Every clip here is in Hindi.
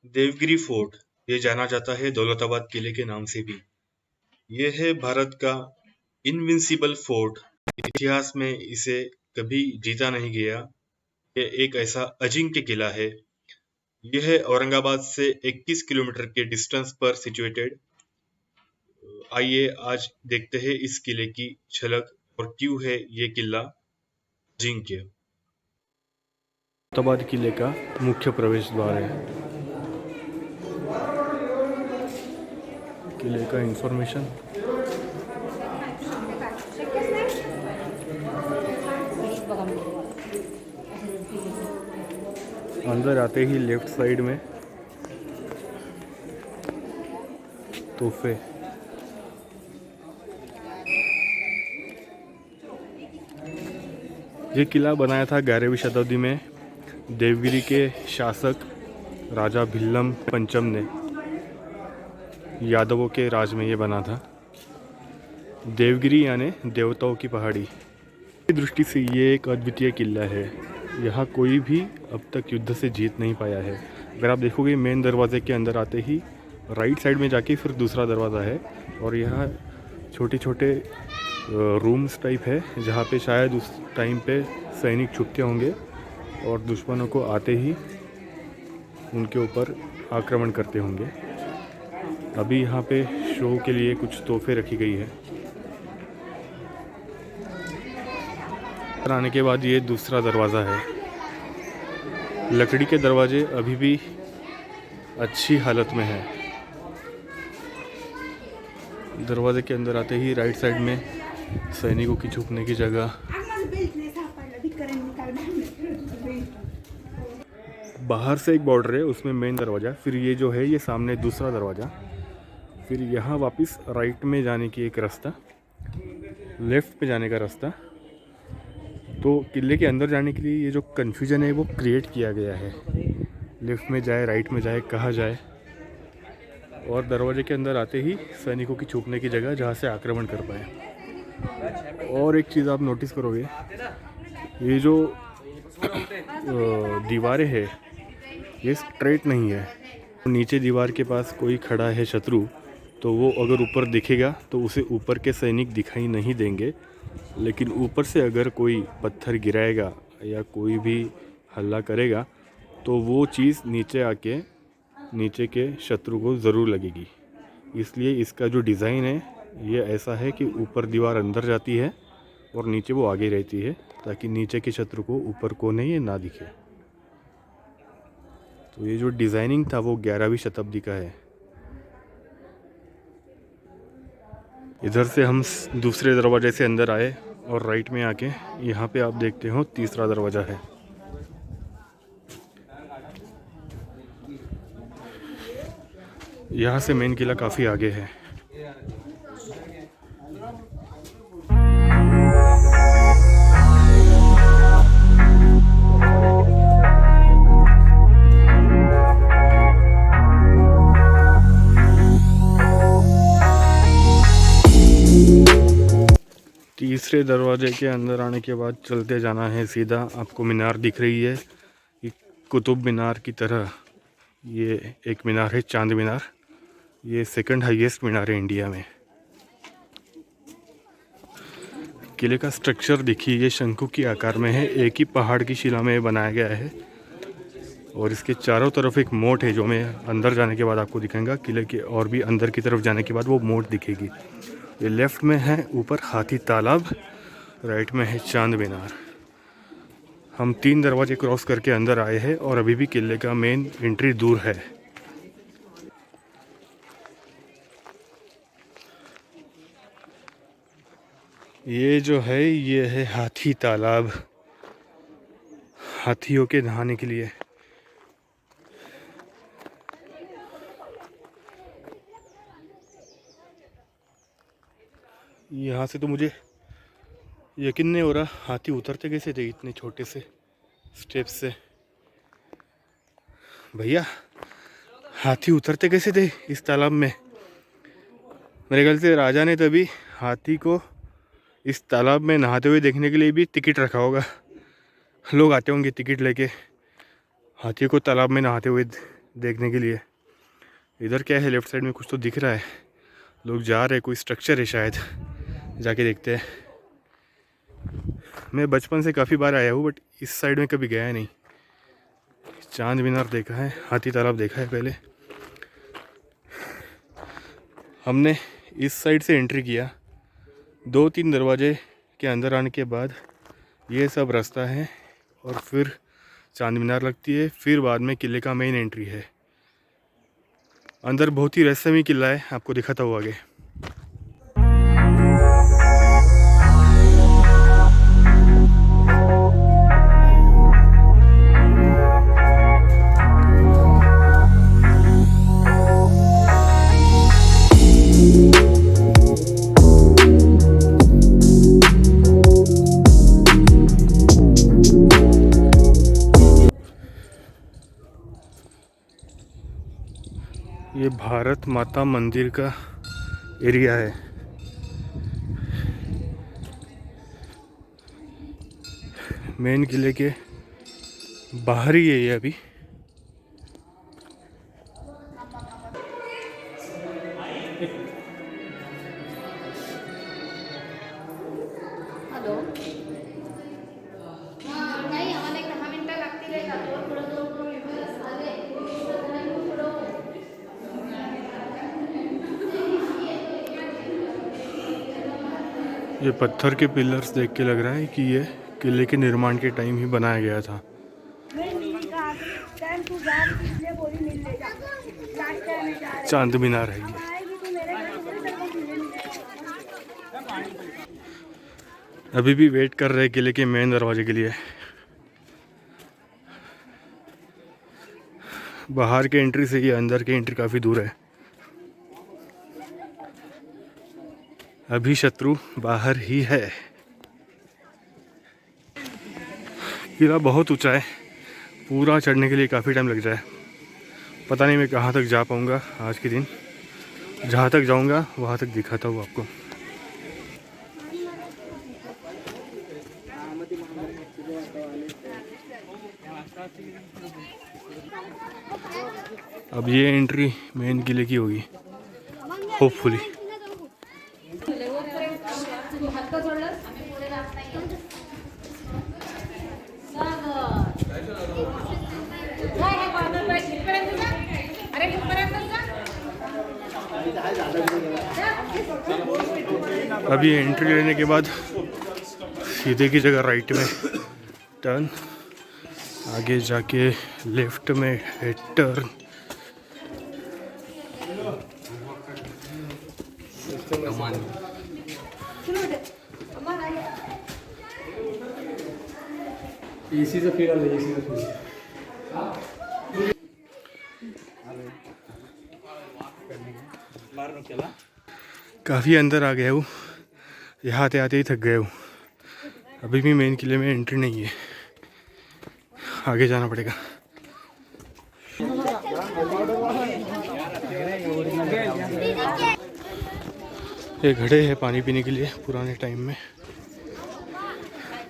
देवगिरी फोर्ट, ये जाना जाता है दौलताबाद किले के नाम से भी। यह है भारत का इनविंसिबल फोर्ट। इतिहास में इसे कभी जीता नहीं गया। यह एक ऐसा अजिंक्य किला है। यह है औरंगाबाद से 21 किलोमीटर के डिस्टेंस पर सिचुएटेड। आइए आज देखते हैं इस किले की झलक और क्यों है ये किला अजिंक्य। दौलताबाद किले का मुख्य प्रवेश द्वार है। किले का इंफॉर्मेशन। अंदर आते ही लेफ्ट साइड में तोहफे। ये किला बनाया था 11वीं शताब्दी में देवगिरी के शासक राजा भिल्लम पंचम ने। यादवों के राज में ये बना था। देवगिरी यानी देवताओं की पहाड़ी की दृष्टि से ये एक अद्वितीय किला है। यहाँ कोई भी अब तक युद्ध से जीत नहीं पाया है। अगर आप देखोगे मेन दरवाजे के अंदर आते ही राइट साइड में जाके फिर दूसरा दरवाज़ा है और यहाँ छोटे छोटे रूम्स टाइप है जहाँ पे शायद उस टाइम पे सैनिक छुपते होंगे और दुश्मनों को आते ही उनके ऊपर आक्रमण करते होंगे। अभी यहाँ पे शो के लिए कुछ तोहफे रखी गई है। आने के बाद ये दूसरा दरवाज़ा है। लकड़ी के दरवाजे अभी भी अच्छी हालत में है। दरवाजे के अंदर आते ही राइट साइड में सैनिकों की छुपने की जगह। बाहर से एक बॉर्डर है, उसमें मेन दरवाज़ा, फिर ये जो है ये सामने दूसरा दरवाज़ा, फिर यहाँ वापस राइट में जाने की एक रास्ता, लेफ़्ट पे जाने का रास्ता। तो किले के अंदर जाने के लिए ये जो कन्फ्यूजन है वो क्रिएट किया गया है। लेफ़्ट में जाए, राइट में जाए, कहाँ जाए। और दरवाजे के अंदर आते ही सैनिकों की छुपने की जगह जहाँ से आक्रमण कर पाए। और एक चीज़ आप नोटिस करोगे, ये जो दीवारें हैं ये स्ट्रेट नहीं है। नीचे दीवार के पास कोई खड़ा है शत्रु, तो वो अगर ऊपर दिखेगा तो उसे ऊपर के सैनिक दिखाई नहीं देंगे, लेकिन ऊपर से अगर कोई पत्थर गिराएगा या कोई भी हल्ला करेगा तो वो चीज़ नीचे आके नीचे के शत्रु को ज़रूर लगेगी। इसलिए इसका जो डिज़ाइन है ये ऐसा है कि ऊपर दीवार अंदर जाती है और नीचे वो आगे रहती है, ताकि नीचे के शत्रु को ऊपर को नहीं ये ना दिखे। तो ये जो डिज़ाइनिंग था वो 11वीं शताब्दी का है। इधर से हम दूसरे दरवाजे से अंदर आए और राइट में आके यहाँ पे आप देखते हो तीसरा दरवाज़ा है। यहाँ से मेन किला काफ़ी आगे है। तीसरे दरवाजे के अंदर आने के बाद चलते जाना है सीधा। आपको मीनार दिख रही है, कुतुब मीनार की तरह। ये एक मीनार है, चांद मीनार। ये सेकंड हाईएस्ट मीनार है इंडिया में। किले का स्ट्रक्चर देखिए, ये शंकु की आकार में है, एक ही पहाड़ की शिला में बनाया गया है। और इसके चारों तरफ एक मोट है जो मैं अंदर जाने के बाद आपको दिखाऊंगा। किले के और भी अंदर की तरफ जाने के बाद वो मोट दिखेगी। ये लेफ़्ट में है ऊपर हाथी तालाब, राइट में है चांद मीनार। हम 3 दरवाजे क्रॉस करके अंदर आए हैं और अभी भी किले का मेन एंट्री दूर है। ये जो है ये है हाथी तालाब, हाथियों के नहाने के लिए। यहाँ से तो मुझे यकीन नहीं हो रहा हाथी उतरते कैसे थे इतने छोटे से स्टेप्स से। भैया हाथी उतरते कैसे थे इस तालाब में? मेरे ख्याल से राजा ने तभी हाथी को इस तालाब में नहाते हुए देखने के लिए भी टिकट रखा होगा। लोग आते होंगे टिकट लेके हाथी को तालाब में नहाते हुए देखने के लिए। इधर क्या है, लेफ्ट साइड में कुछ तो दिख रहा है, लोग जा रहे हैं, कोई स्ट्रक्चर है शायद, जाके देखते हैं। मैं बचपन से काफ़ी बार आया हूँ बट इस साइड में कभी गया नहीं। चांद मीनार देखा है, हाथी तालाब देखा है पहले। हमने इस साइड से एंट्री किया, 2-3 दरवाजे के अंदर आने के बाद ये सब रास्ता है और फिर चांद मीनार लगती है, फिर बाद में किले का मेन एंट्री है। अंदर बहुत ही रहस्यमय किला है, आपको दिखाता हूँ आगे। ये भारत माता मंदिर का एरिया है। मेन किले के बाहर ही है ये अभी। हॅलो नाही आम्हाला एक 10 मिनिटं लागतील आहे का थोडं ये पत्थर के पिलर्स देख के लग रहा है कि ये किले के निर्माण के टाइम ही बनाया गया था। चांद मीनार है ये। अभी भी वेट कर रहे हैं किले के मेन दरवाजे के लिए। बाहर के एंट्री से ये अंदर की एंट्री काफ़ी दूर है। अभी शत्रु बाहर ही है। किला बहुत ऊंचा है, पूरा चढ़ने के लिए काफ़ी टाइम लग जाए। पता नहीं मैं कहाँ तक जा पाऊँगा आज के दिन। जहाँ तक जाऊँगा वहाँ तक दिखाता हूँ आपको। अब ये एंट्री मेन किले की होगी होपफुली। अभी एंट्री लेने के बाद सीधे की जगह राइट में टर्न, आगे जाके लेफ्ट में है टर्न। इसी से फिर इसी से फिर काफ़ी अंदर आ गया हूँ, यहाँ आते आते ही थक गया हूँ। अभी भी मेन किले में एंट्री नहीं है, आगे जाना पड़ेगा। ये घड़े हैं पानी पीने के लिए पुराने टाइम में।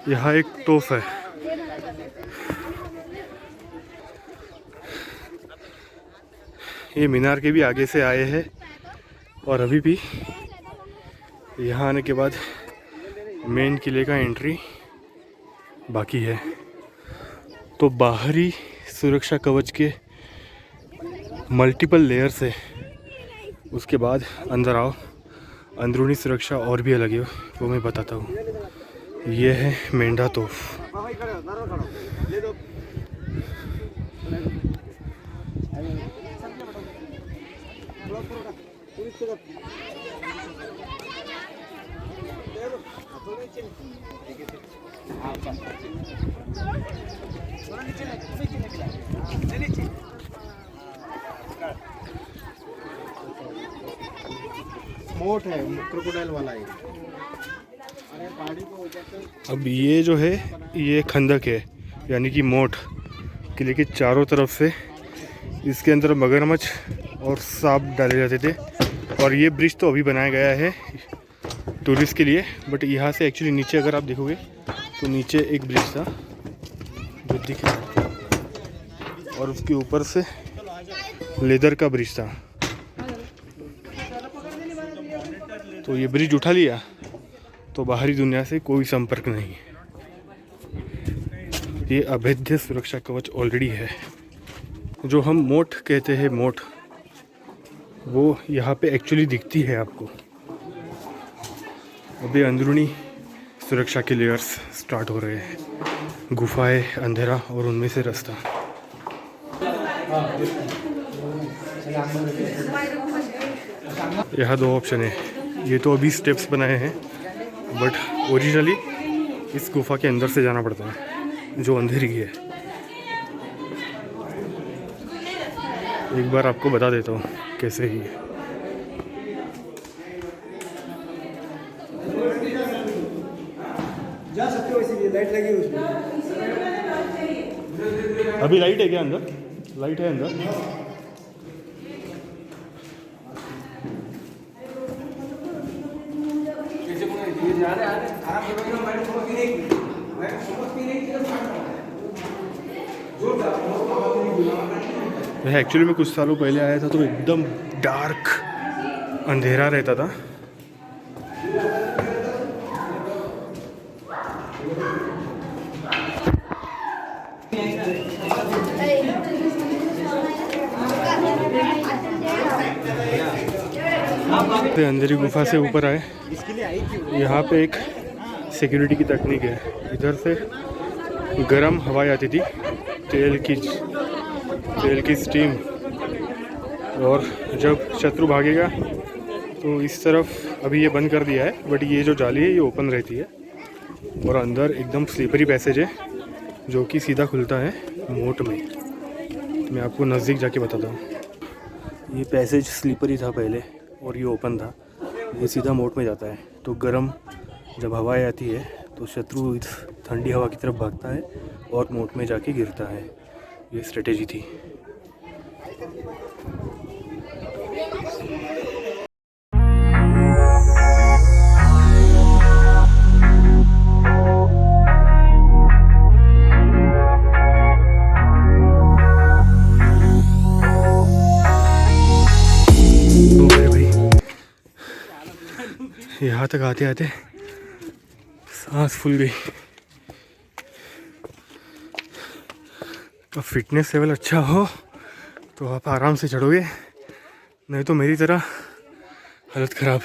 यहाँ एक तोफ है। ये मीनार के भी आगे से आए हैं और अभी भी यहाँ आने के बाद मेन किले का एंट्री बाकी है। तो बाहरी सुरक्षा कवच के मल्टीपल लेयर्स है, उसके बाद अंदर आओ, अंदरूनी सुरक्षा और भी अलग है, वो मैं बताता हूँ। ये है मेंढा तोफ। मोट है, क्रोकोडाइल वाला है। अब ये जो है ये खंदक है, यानी कि मोट। किले के चारों तरफ से इसके अंदर मगरमच्छ और सांप डाले जाते थे। और ये ब्रिज तो अभी बनाया गया है टूरिस्ट के लिए, बट यहाँ से एक्चुअली नीचे अगर आप देखोगे तो नीचे एक ब्रिज था जो दिख रहा है और उसके ऊपर से लेदर का ब्रिज था। तो ये ब्रिज उठा लिया तो बाहरी दुनिया से कोई संपर्क नहीं। ये अभेद्य सुरक्षा कवच ऑलरेडी है। जो हम मोट कहते हैं, मोट, वो यहाँ पे एक्चुअली दिखती है आपको। अभी अंदरूनी सुरक्षा के लेयर्स स्टार्ट हो रहे हैं। गुफाएं, अंधेरा और उनमें से रास्ता। यहाँ दो ऑप्शन है। ये तो अभी स्टेप्स बनाए हैं, बट ओरिजिनली इस गुफा के अंदर से जाना पड़ता है, जो अंधेरी है। एक बार आपको बता देता हूँ कैसे ही है। जा सकते हो, इसीलिए लाइट लगी है उसमें। अभी लाइट है क्या अंदर? लाइट है अंदर? मैं एक्चुअली में कुछ सालों पहले आया था तो एकदम डार्क अंधेरा रहता था। अंधेरी गुफा से ऊपर आए। यहाँ पे एक सिक्योरिटी की तकनीक है। इधर से गर्म हवाएं आती थी, तेल की स्टीम, और जब शत्रु भागेगा तो इस तरफ अभी ये बंद कर दिया है, बट ये जो जाली है ये ओपन रहती है। और अंदर एकदम स्लीपरी पैसेज है जो कि सीधा खुलता है मोट में। मैं आपको नज़दीक जाके बताता हूँ। ये पैसेज स्लीपरी था पहले और ये ओपन था। ये सीधा मोट में जाता है। तो गर्म जब हवाएं आती है तो शत्रु इस ठंडी हवा की तरफ भागता है और मोट में जाके गिरता है। ये स्ट्रेटेजी थी। यहाँ तक आते आते सांस फूल गई। तो फिटनेस लेवल अच्छा हो तो आप आराम से चढ़ोगे, नहीं तो मेरी तरह हालत ख़राब।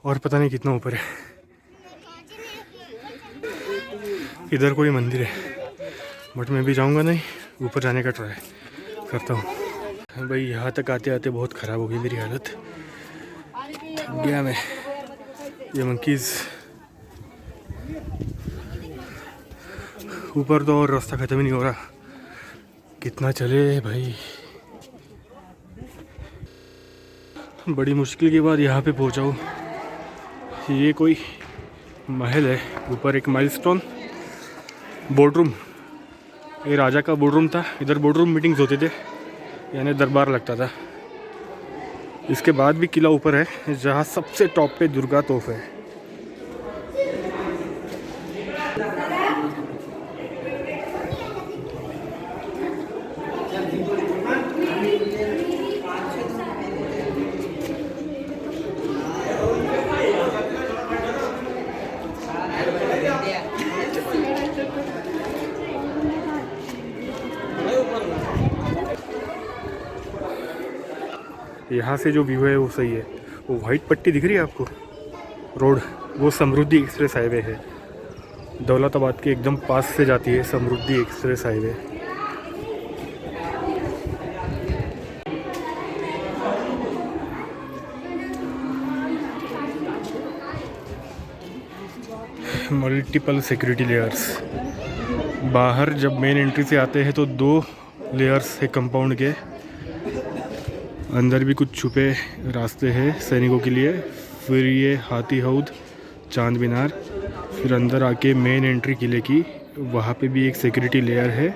और पता नहीं कितना ऊपर है। इधर कोई मंदिर है, बट मैं भी जाऊंगा नहीं, ऊपर जाने का ट्राई करता हूँ। भाई यहाँ तक आते आते बहुत ख़राब हो गई मेरी हालत, थक गया मैं। ये मंकीज़ ऊपर तो और रास्ता ख़त्म ही नहीं हो रहा, कितना चले भाई। बड़ी मुश्किल के बाद यहाँ पे पहुँचा हूँ। ये कोई महल है, ऊपर एक माइलस्टोन बोर्डरूम। ये राजा का बोर्डरूम था, इधर बोर्डरूम मीटिंग्स होते थे, यानी दरबार लगता था। इसके बाद भी किला ऊपर है, जहाँ सबसे टॉप पे दुर्गा तोफ है। यहाँ से जो व्यू है वो सही है। वो वाइट पट्टी दिख रही है आपको रोड, वो समृद्धि एक्सप्रेस हाईवे है। दौलताबाद के एकदम पास से जाती है Samruddhi express highway. Multiple security layers. बाहर जब मेन एंट्री से आते हैं तो 2 लेयर्स है कंपाउंड के। अंदर भी कुछ छुपे रास्ते हैं सैनिकों के लिए। फिर ये हाथी हौद, चांद मीनार, फिर अंदर आके मेन एंट्री किले की, वहाँ पे भी एक सिक्योरिटी लेयर है।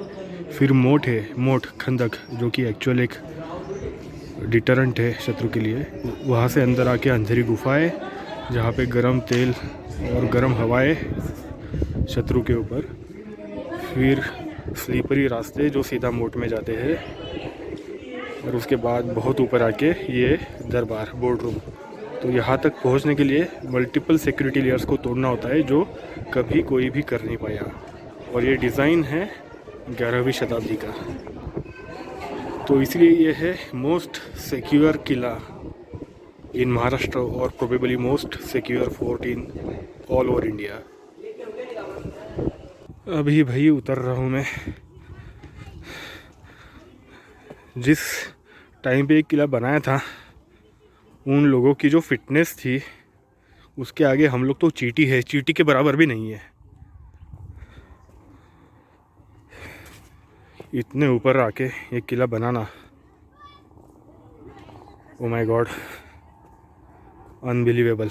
फिर मोट है, मोट खंदक, जो कि एक्चुअल एक डिटरेंट है शत्रु के लिए। वहाँ से अंदर आके अंधेरी गुफाएं, जहाँ पे गरम तेल और गरम हवाएं शत्रु के ऊपर। फिर स्लीपरी रास्ते जो सीधा मोट में जाते हैं, और उसके बाद बहुत ऊपर आके ये दरबार बोर्ड रूम। तो यहाँ तक पहुँचने के लिए मल्टीपल सिक्योरिटी लेयर्स को तोड़ना होता है, जो कभी कोई भी कर नहीं पाया। और ये डिज़ाइन है 11वीं शताब्दी का, तो इसलिए ये है मोस्ट सिक्योर किला इन महाराष्ट्र और probably most secure fort in all over India. अभी भाई उतर रहा हूँ मैं। जिस टाइम पे एक किला बनाया था, उन लोगों की जो फिटनेस थी उसके आगे हम लोग तो चींटी है, चींटी के बराबर भी नहीं है। इतने ऊपर आके ये किला बनाना, ओ माय गॉड, अनबिलीवेबल।